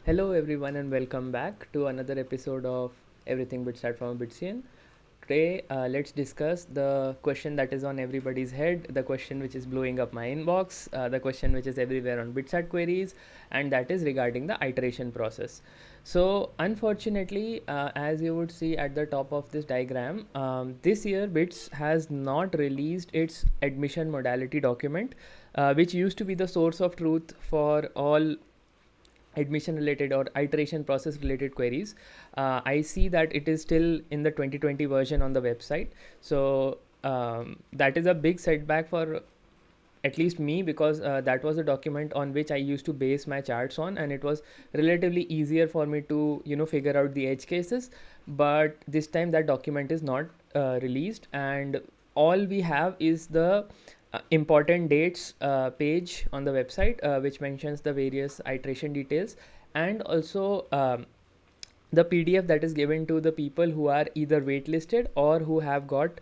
Hello, everyone, and welcome back to another episode of Everything But Start from a Bitsian. Today, let's discuss the question that is on everybody's head, the question which is blowing up my inbox, the question which is everywhere on Bitsat queries, and that is regarding the iteration process. So, unfortunately, as you would see at the top of this diagram, this year BITS has not released its admission modality document, which used to be the source of truth for all admission related or iteration process related queries. I see that it is still in the 2020 version on the website. So that is a big setback for at least me, because that was a document on which I used to base my charts on, and it was relatively easier for me to figure out the edge cases. But this time that document is not released, and all we have is the important dates page on the website, which mentions the various iteration details, and also the PDF that is given to the people who are either waitlisted or who have got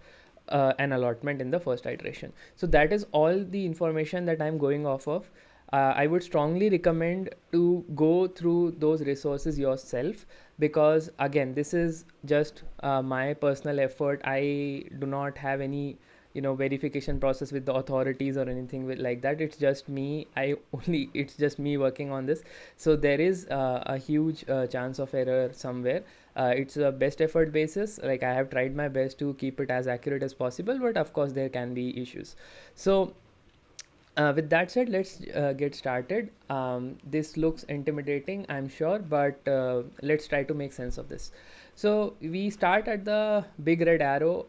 an allotment in the first iteration. So that is all the information that I'm going off of. I would strongly recommend to go through those resources yourself, because again, this is just my personal effort. I do not have any verification process with the authorities or anything like that. It's just me. It's just me working on this. So there is a huge chance of error somewhere. It's a best effort basis. Like, I have tried my best to keep it as accurate as possible, but of course there can be issues. So with that said, let's get started. This looks intimidating, I'm sure, but let's try to make sense of this. So we start at the big red arrow,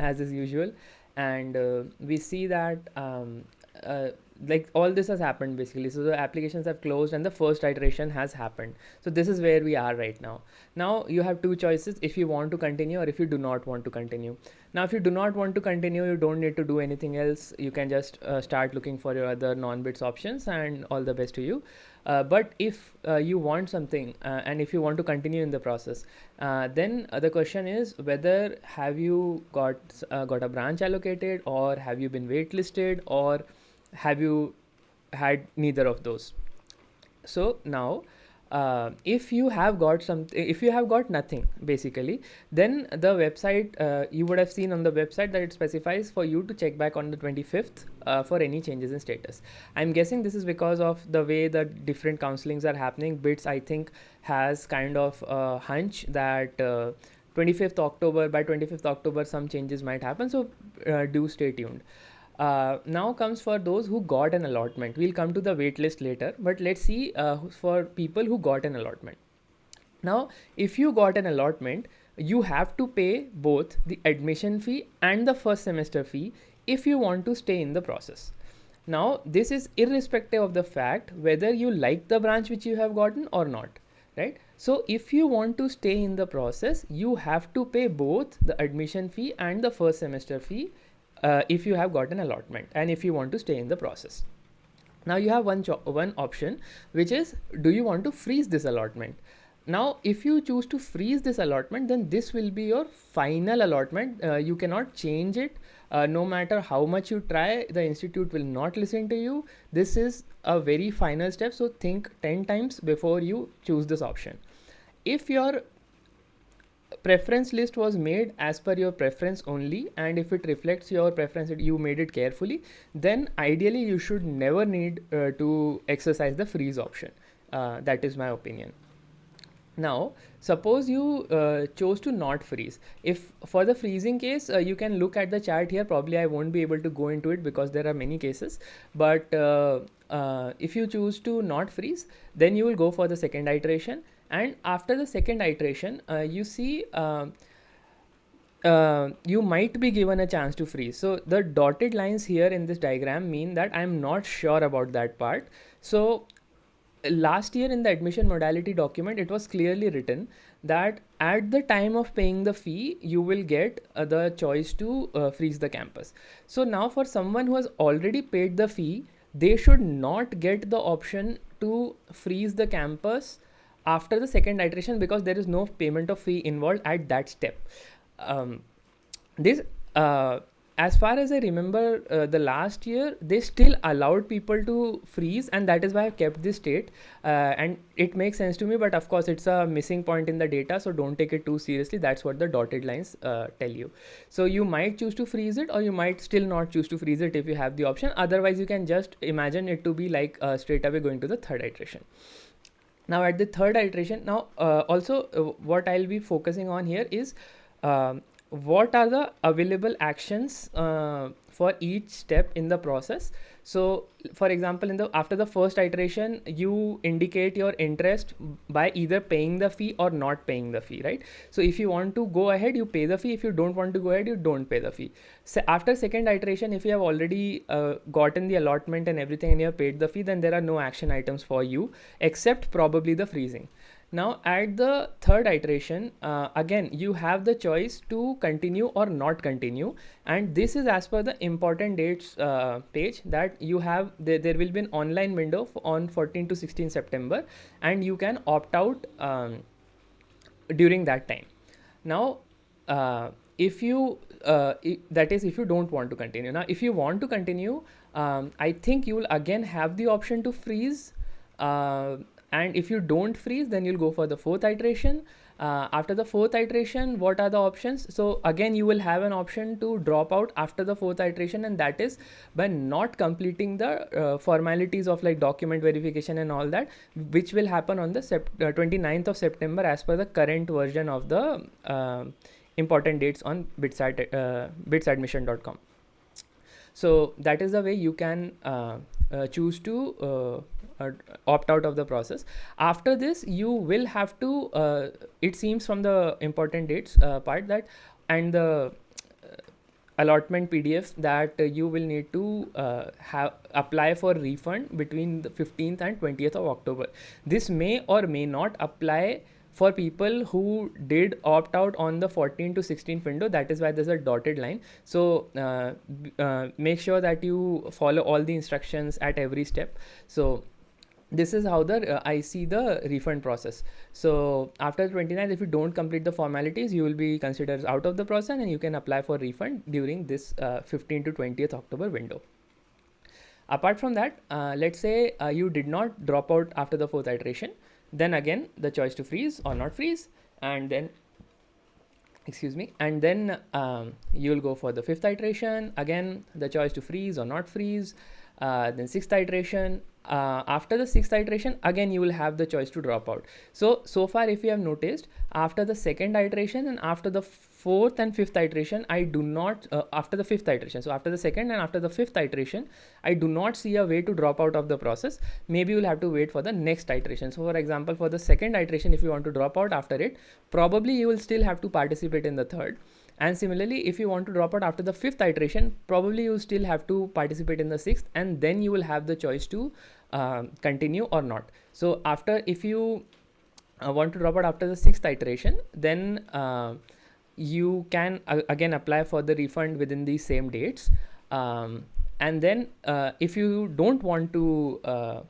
as is usual, and we see that uh, like all this has happened basically. So the applications have closed and the first iteration has happened. So this is where we are right now. Now you have two choices: if you want to continue or if you do not want to continue. Now, if you do not want to continue, you don't need to do anything else. You can just start looking for your other non-bits options, and all the best to you. But if you want something, and if you want to continue in the process, then the question is whether have you got a branch allocated, or have you been waitlisted, or have you had neither of those. So now, if you have got something, if you have got nothing basically, then the website, you would have seen on the website that it specifies for you to check back on the 25th for any changes in status. I'm guessing this is because of the way the different counselings are happening. Bits, I think, has kind of a hunch that 25th October, by 25th October some changes might happen. So do stay tuned. Now comes for those who got an allotment. We'll come to the wait list later, but let's see for people who got an allotment. Now, if you got an allotment, you have to pay both the admission fee and the first semester fee if you want to stay in the process. Now, this is irrespective of the fact whether you like the branch which you have gotten or not, right? So, if you want to stay in the process, you have to pay both the admission fee and the first semester fee if you have got an allotment and if you want to stay in the process. Now you have one option, which is, do you want to freeze this allotment? Now if you choose to freeze this allotment, then this will be your final allotment. You cannot change it. No matter how much you try, the institute will not listen to you. This is a very final step, so think 10 times before you choose this option. If your preference list was made as per your preference only, and if it reflects your preference, you made it carefully, then ideally you should never need to exercise the freeze option. That is my opinion. Now suppose you chose to not freeze. If for the freezing case, you can look at the chart here. Probably I won't be able to go into it because there are many cases, but if you choose to not freeze, then you will go for the second iteration, and after the second iteration, you see you might be given a chance to freeze. So the dotted lines here in this diagram mean that I'm not sure about that part. So last year in the admission modality document, it was clearly written that at the time of paying the fee, you will get the choice to freeze the campus. So now for someone who has already paid the fee, they should not get the option to freeze the campus after the second iteration, because there is no payment of fee involved at that step. This as far as I remember, the last year they still allowed people to freeze, and that is why I've kept this state. And it makes sense to me, but of course, it's a missing point in the data, so don't take it too seriously. That's what the dotted lines tell you. So you might choose to freeze it, or you might still not choose to freeze it if you have the option. Otherwise, you can just imagine it to be like straight away going to the third iteration. Now, at the third iteration, what I'll be focusing on here is what are the available actions for each step in the process. So for example, after the first iteration, you indicate your interest by either paying the fee or not paying the fee, right? So if you want to go ahead, you pay the fee. If you don't want to go ahead, you don't pay the fee. So after second iteration, if you have already gotten the allotment and everything and you have paid the fee, then there are no action items for you except probably the freezing. Now at the third iteration, again you have the choice to continue or not continue, and this is as per the important dates page that you have. There will be an online window on 14 to 16 September, and you can opt out during that time. Now if you that is if you don't want to continue. Now if you want to continue, I think you will again have the option to freeze, and if you don't freeze, then you'll go for the fourth iteration. After the fourth iteration, what are the options? So again you will have an option to drop out after the fourth iteration, and that is by not completing the formalities of like document verification and all that, which will happen on the 29th of September as per the current version of the important dates on bitsadmission.com. So that is the way you can choose to opt out of the process. After this, you will have to it seems from the important dates part that, and the allotment PDF, that you will need to have apply for refund between the 15th and 20th of October. This may or may not apply for people who did opt out on the 14 to 16 window. That is why there's a dotted line. So make sure that you follow all the instructions at every step. So this is how I see the refund process. So after 29th, if you don't complete the formalities, you will be considered out of the process, and you can apply for refund during this 15 to 20th October window. Apart from that, let's say you did not drop out after the fourth iteration, then again the choice to freeze or not freeze, and then you'll go for the fifth iteration. Again, the choice to freeze or not freeze. Then sixth iteration. After the sixth iteration, again you will have the choice to drop out. So far, if you have noticed, after the second iteration and after the fourth and fifth iteration, I do not after the fifth iteration. So after the second and after the fifth iteration, I do not see a way to drop out of the process. Maybe you'll have to wait for the next iteration. So for example, for the second iteration, if you want to drop out after it, probably you will still have to participate in the third. And similarly, if you want to drop out after the fifth iteration, probably you still have to participate in the sixth, and then you will have the choice to continue or not. So after, if you want to drop out after the sixth iteration, then you can again apply for the refund within the same dates. And then if you don't want to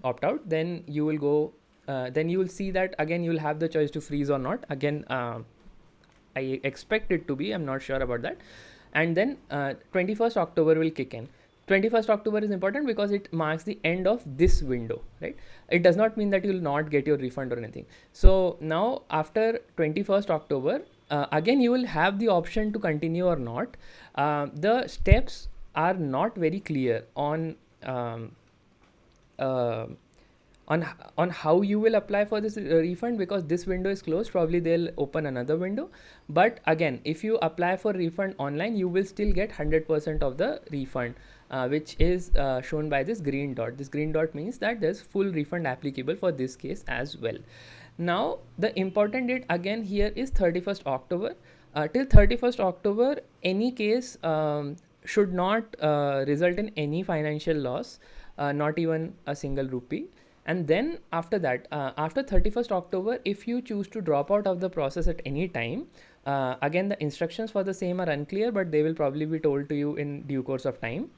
opt out, then you will go then you will see that again you will have the choice to freeze or not. Again, I expect it to be, I'm not sure about that. And then 21st October will kick in. 21st October is important because it marks the end of this window, right? It does not mean that you will not get your refund or anything. So now after 21st October, again you will have the option to continue or not. The steps are not very clear on on how you will apply for this refund, because this window is closed. Probably they'll open another window. But again, if you apply for refund online, you will still get 100% of the refund, which is shown by this green dot. This green dot means that there's full refund applicable for this case as well. Now the important date again here is 31st October. Till 31st October, any case should not result in any financial loss, not even a single rupee. And then after that, after 31st October, if you choose to drop out of the process at any time, again the instructions for the same are unclear, but they will probably be told to you in due course of time.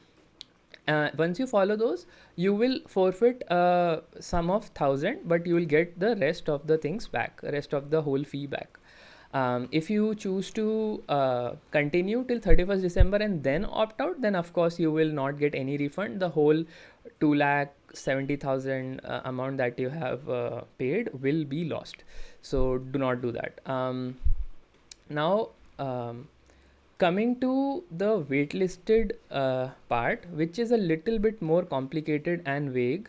Once you follow those, you will forfeit a sum of 1,000, but you will get the rest of the things back, rest of the whole fee back. If you choose to continue till 31st December and then opt out, then of course you will not get any refund. The whole 2,70,000 amount that you have paid will be lost. So do not do that. Now, coming to the waitlisted part, which is a little bit more complicated and vague.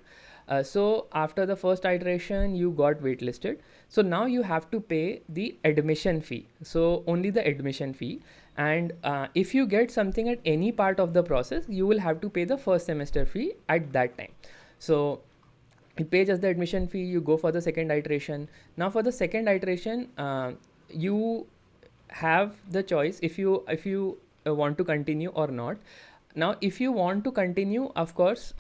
So after the first iteration, you got waitlisted. So now you have to pay the admission fee. So only the admission fee. And if you get something at any part of the process, you will have to pay the first semester fee at that time. So you pay just the admission fee, you go for the second iteration. Now for the second iteration, you have the choice if you want to continue or not. Now if you want to continue, of course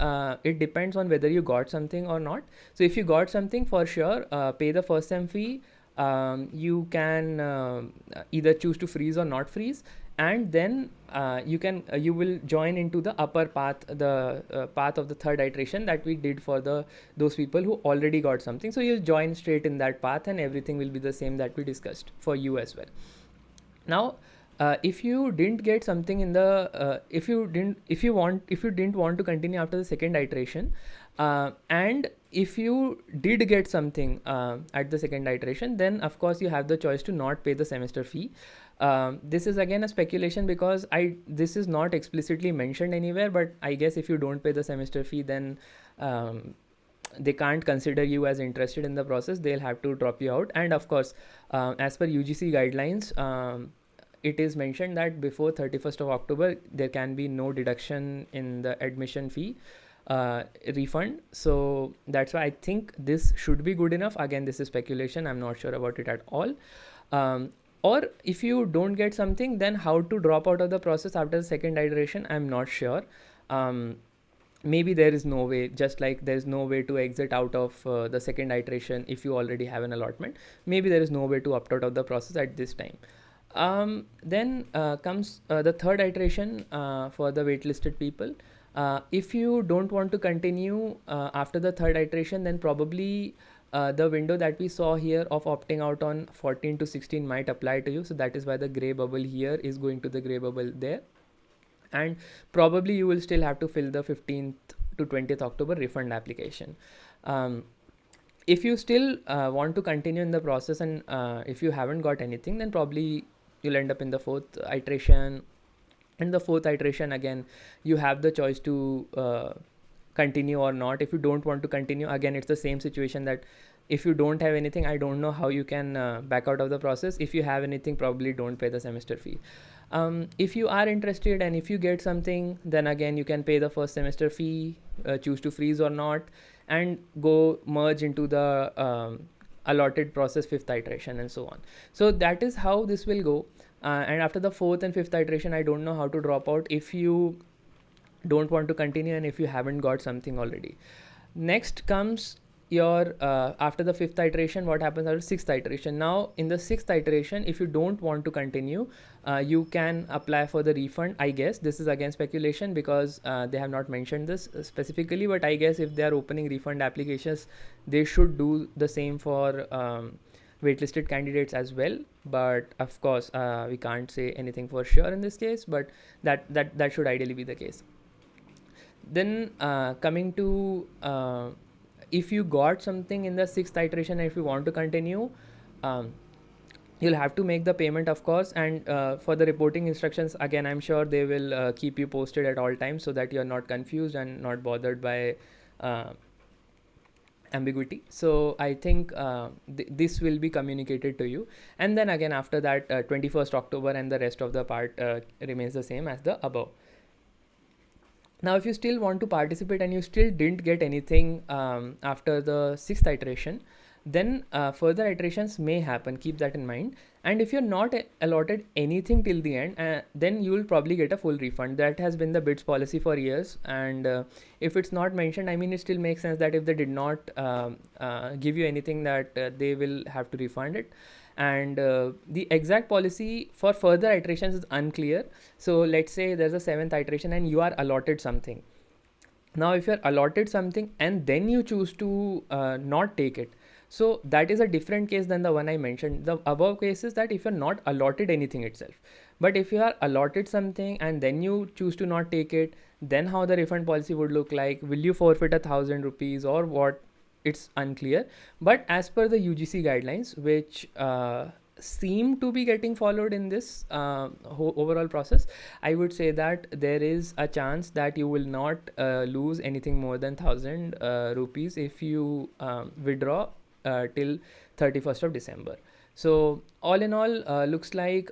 it depends on whether you got something or not. So if you got something, for sure pay the first sem fee. You can either choose to freeze or not freeze, and then you will join into the upper path, the path of the third iteration that we did for those people who already got something. So you'll join straight in that path and everything will be the same that we discussed for you as well. Now if you didn't get something in the if you didn't want to continue after the second iteration, and if you did get something at the second iteration, then of course you have the choice to not pay the semester fee. This is again a speculation because this is not explicitly mentioned anywhere, but I guess if you don't pay the semester fee, then they can't consider you as interested in the process. They'll have to drop you out. And of course, as per UGC guidelines, it is mentioned that before 31st of October, there can be no deduction in the admission fee refund. So that's why I think this should be good enough. Again, this is speculation. I'm not sure about it at all. Or if you don't get something, then how to drop out of the process after the second iteration, I'm not sure. Maybe there is no way, just like there's no way to exit out of the second iteration if you already have an allotment. Maybe there is no way to opt out of the process at this time. Then comes the third iteration for the waitlisted people. If you don't want to continue after the third iteration, then probably the window that we saw here of opting out on 14 to 16 might apply to you. So that is why the gray bubble here is going to the gray bubble there. And probably you will still have to fill the 15th to 20th October refund application. If you still want to continue in the process and if you haven't got anything, then probably you'll end up in the fourth iteration. And the fourth iteration, again, you have the choice to continue or not. If you don't want to continue, again, it's the same situation that if you don't have anything, I don't know how you can back out of the process. If you have anything, probably don't pay the semester fee. If you are interested and if you get something, then again, you can pay the first semester fee, choose to freeze or not, and go merge into the allotted process fifth iteration and so on. So that is how this will go. And after the fourth and fifth iteration, I don't know how to drop out if you don't want to continue and if you haven't got something already. Next comes your after the fifth iteration, what happens after sixth iteration. Now in the sixth iteration, if you don't want to continue, you can apply for the refund. I guess this is again speculation because they have not mentioned this specifically, but I guess if they are opening refund applications, they should do the same for waitlisted candidates as well. But of course we can't say anything for sure in this case, but that should ideally be the case. Then coming to if you got something in the sixth iteration and if you want to continue, you'll have to make the payment, of course. And for the reporting instructions, again, I'm sure they will keep you posted at all times so that you're not confused and not bothered by ambiguity. So I think this will be communicated to you. And then again, after that, 21st October and the rest of the part remains the same as the above. Now, if you still want to participate and you still didn't get anything after the sixth iteration, then further iterations may happen. Keep that in mind. And if you're not allotted anything till the end, then you will probably get a full refund. That has been the BITS policy for years. And if it's not mentioned, I mean, it still makes sense that if they did not give you anything, that they will have to refund it. And the exact policy for further iterations is unclear. So let's say there's a seventh iteration and you are allotted something. Now if you're allotted something and then you choose to not take it, So that is a different case than the one I mentioned. The above case is that if you're not allotted anything itself, but if you are allotted something and then you choose to not take it, then how the refund policy would look like? Will you forfeit 1,000 rupees or what? It's unclear. But as per the UGC guidelines, which seem to be getting followed in this overall process, I would say that there is a chance that you will not lose anything more than 1,000 rupees if you withdraw till 31st of December. So all in all, looks like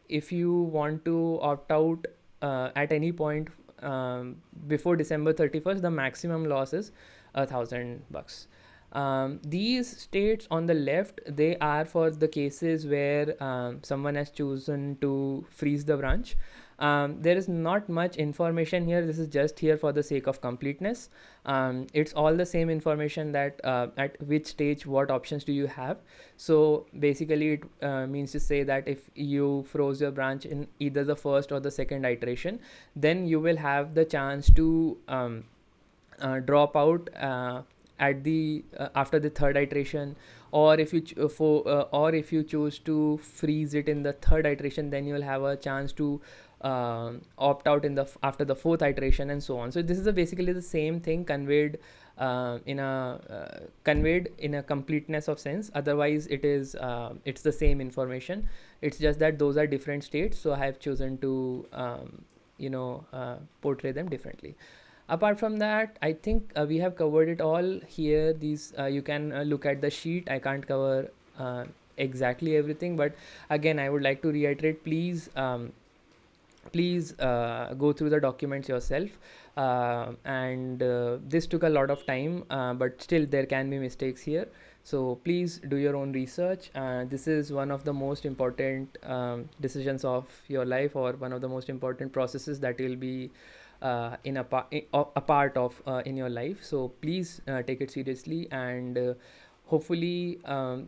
if you want to opt out at any point before December 31st, the maximum loss is $1,000. These states on the left, they are for the cases where someone has chosen to freeze the branch. There is not much information here. This is just here for the sake of completeness. It's all the same information that at which stage what options do you have. So basically it means to say that if you froze your branch in either the first or the second iteration, then you will have the chance to drop out at the after the third iteration, or if you or if you choose to freeze it in the third iteration, then you will have a chance to opt out in the after the fourth iteration, and so on. So this is basically the same thing conveyed in a completeness of sense. Otherwise it is it's the same information. It's just that those are different states, so I have chosen to portray them differently. Apart from that, I think we have covered it all here. These you can look at the sheet. I can't cover exactly everything, but again I would like to reiterate, please go through the documents yourself. And this took a lot of time, but still there can be mistakes here, so please do your own research. This is one of the most important decisions of your life, or one of the most important processes that you'll be a part of in your life. So please take it seriously, and hopefully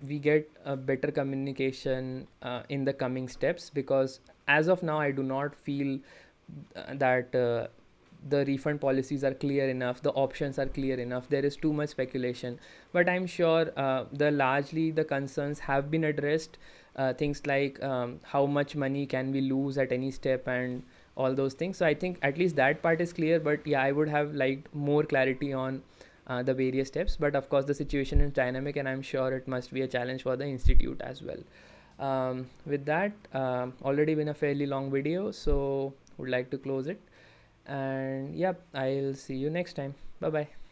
we get a better communication in the coming steps, because as of now I do not feel that the refund policies are clear enough, the options are clear enough. There is too much speculation, but I'm sure the concerns have been addressed. Things like how much money can we lose at any step, and all those things. So I think at least that part is clear, but yeah, I would have liked more clarity on the various steps. But of course the situation is dynamic, and I'm sure it must be a challenge for the institute as well. With that, already been a fairly long video, so would like to close it. And yep, I'll see you next time. Bye bye.